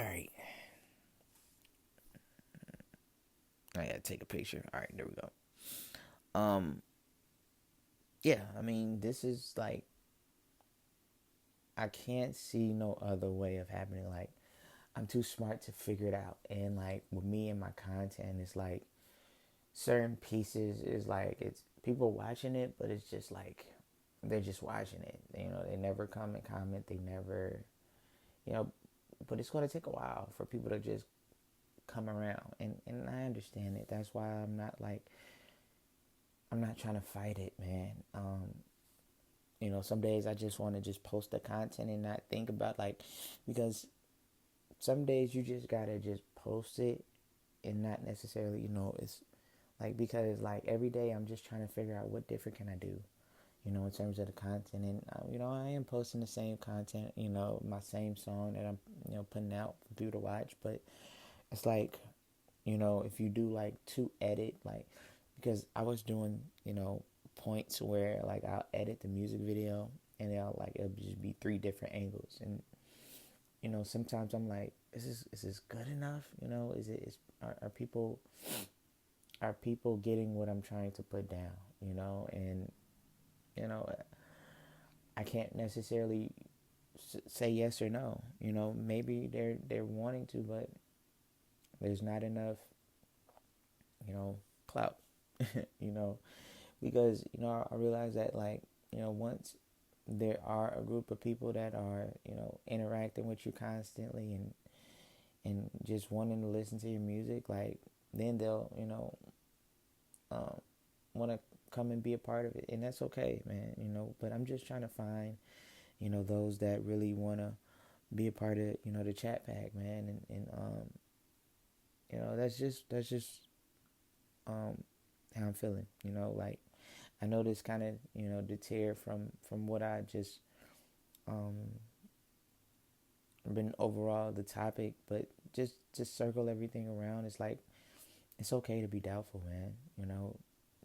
All right. I gotta take a picture. All right, there we go. Um, yeah, I mean, this is like I can't see no other way of happening. Like, I'm too smart to figure it out. And like with me and my content, it's like certain pieces is like it's people watching it, but it's just like they're just watching it. They never come and comment. They never, you know, but it's gonna take a while for people to just come around. And I understand it. That's why I'm not trying to fight it, man. Some days I just want to just post the content and not think about because some days you just gotta just post it and not necessarily, it's like because like every day I'm just trying to figure out what different can I do, in terms of the content. And I am posting the same content, my same song that I'm putting out for people to watch. But it's like, if you do like to edit, like because I was doing points where like I'll edit the music video and it'll just be three different angles. And sometimes I'm like, is this good enough? Are people getting what I'm trying to put down? And you know I can't necessarily say yes or no. Maybe they're wanting to, but there's not enough clout. you know because I realize that like once there are a group of people that are interacting with you constantly and just wanting to listen to your music, like then they'll want to come and be a part of it, and that's okay, man. But I'm just trying to find those that really want to be a part of the chat pack, man. And that's just um how I'm feeling. Like I know this kind of deter from what I just um been overall the topic, but just circle everything around. It's like it's okay to be doubtful, man.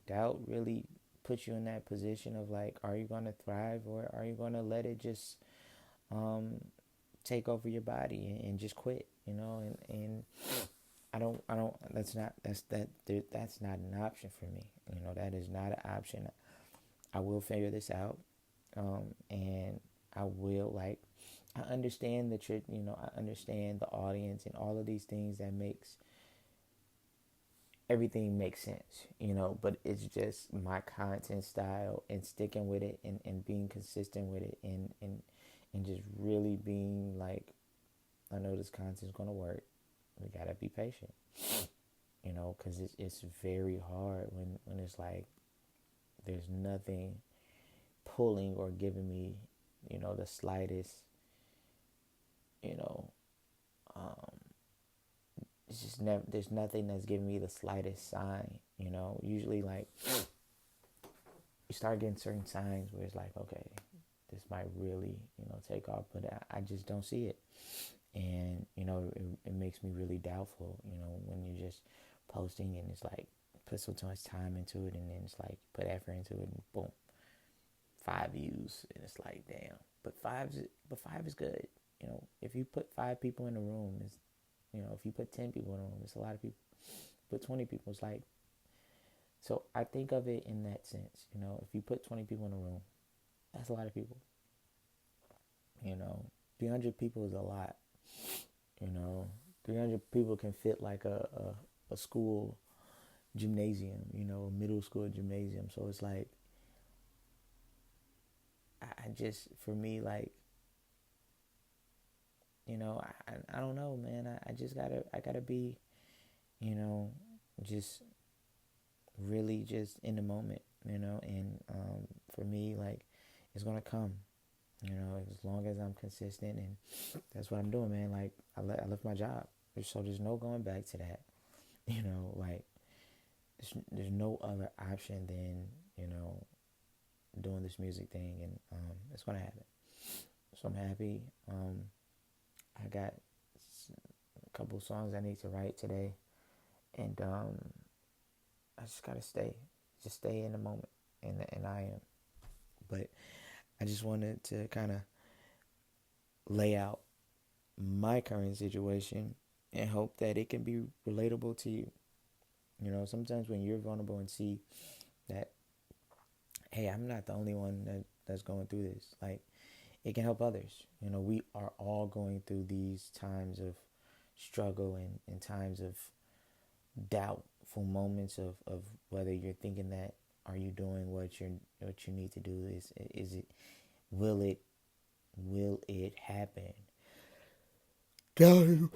Doubt really puts you in that position of like, are you gonna thrive or are you gonna let it just um take over your body and just quit? And I don't that's not an option for me. That is not an option. I will figure this out. And I will like I understand the trick, I understand the audience and all of these things that makes everything makes sense, but it's just my content style and sticking with it and being consistent with it and just really being like, I know this content's gonna work. We gotta be patient, because it's very hard when it's like there's nothing pulling or giving me, the slightest, you know, um, it's just never, there's nothing that's giving me the slightest sign, Usually, like, you start getting certain signs where it's like, okay, this might really, take off, but I just don't see it. And, it makes me really doubtful, when you're just posting and it's like, put so much time into it and then it's like, put effort into it and boom, 5 views. And it's like, damn, but five is good. If you put 5 people in a room, it's, if you put 10 people in a room, it's a lot of people. Put 20 people, it's like, so I think of it in that sense. If you put 20 people in a room, that's a lot of people. You know, 300 people is a lot. You know, 300 people can fit like a school gymnasium, a middle school gymnasium. So it's like, I just, for me, like, I don't know, man. I gotta be, you know, just really just in the moment, and for me, like, it's gonna come, as long as I'm consistent, and that's what I'm doing, man. Like, I left my job, so there's no going back to that, like, there's no other option than, doing this music thing, and it's gonna happen. So I'm happy. I got a couple songs I need to write today, and I just gotta just stay in the moment, and I am. But I just wanted to kind of lay out, my current situation and hope that it can be relatable to you. You know, sometimes when you're vulnerable and see that, hey, I'm not the only one that's going through this, like, it can help others. You know, we are all going through these times of struggle and times of doubtful moments of whether you're thinking that, are you doing what you need to do, is it, will it will it happen. Doubt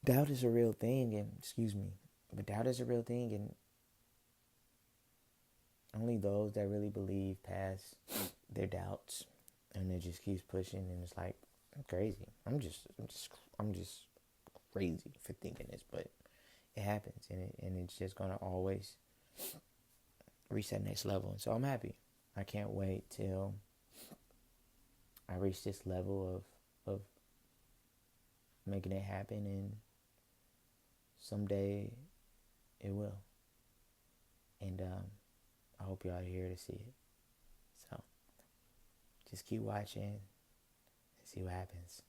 doubt is a real thing, and excuse me, but doubt is a real thing, and only those that really believe past their doubts and it just keeps pushing, and it's like, I'm crazy. I'm just crazy for thinking this, but it happens, and it's just gonna always reach that next level. And so I'm happy. I can't wait till I reach this level of making it happen, and someday it will. And I hope y'all are here to see it. So just keep watching and see what happens.